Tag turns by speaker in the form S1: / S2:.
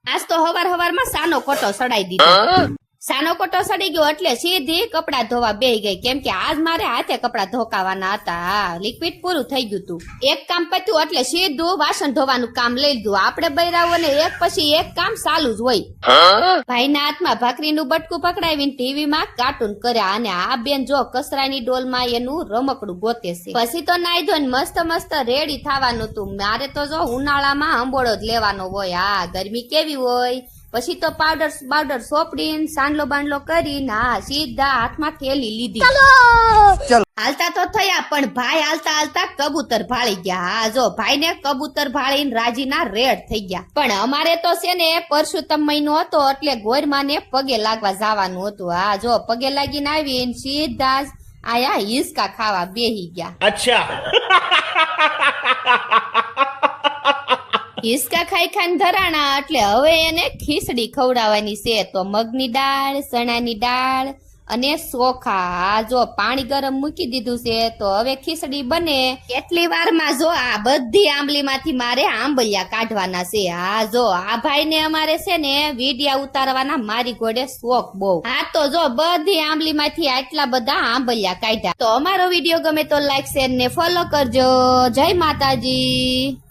S1: આજ તો હવાર સાનો કોટો સડાઈ દીધો. સાનો કોટો સડી ગયો એટલે સીધી કપડા ધોવા બેહી ગઈ, કેમ કે આજ મારે હાથે કપડા ધોકાવાના હતા. લિક્વિડ પૂરું થઈ ગયું હતું. એક કામ પત્યું એટલે સીધું વાસણ ધોવાનું કામ લઈ લીધું. આપણે બૈરાઓને એક પછી એક કામ ચાલુ જ હોય. ભાઈના હાથમાં ભાખરીનું બટકું પકડાવીને ટીવીમાં કાર્ટૂન કર્યા અને આ બેન જો કચરાની ડોલમાં એનું રમકડું ગોતે છે. પછી તો નાઈ ધોઈને મસ્ત રેડી થવાનું હતું. મારે તો જો ઉનાળામાં અંબોળો જ લેવાનો હોય. આ ગરમી કેવી હોય. પછી તો પાવડર સોપડીને સાંડલો બાંડલો કરીને સીધા હાથમાં થેલી લીધી. હાલતા તો થયા પણ ભાઈ હાલતા કબૂતર ભાળી ગયા. હા જો ભાઈ ને કબૂતર ભાળીને રાજીના રેડ થઈ ગયા. પણ અમારે તો છે ને પરશુતમ મહિનો હતો એટલે ગોરમાને પગે લાગવા જવાનું હતું. હા જો પગે લાગીને આવીને સીધા આયા હિસકા ખાવા બેહી ગયા.
S2: અચ્છા.
S1: હિસકા ખાઈ ધરાણા એટલે હવે એને ખીચડી ખવડાવવાની છે. તો મગની દાળ, ચણાની દાળ અને ચોખા. જો પાણી ગરમ મૂકી દીધું છે તો હવે ખીચડી બને. એટલી વારમાં જો આ બધી આંબલીમાંથી મારે આંબલિયા કાઢવાના છે. હા જો આ ભાઈ ને અમારે છે ને વિડિયા ઉતારવાના મારી ઘોડે શોખ બહુ. હા તો જો બધી આંબલીમાંથી આટલા બધા આંબલિયા કાઢ્યા. તો અમારો વિડીયો ગમે તો લાઈક શેર ને ફોલો કરજો. જય માતાજી.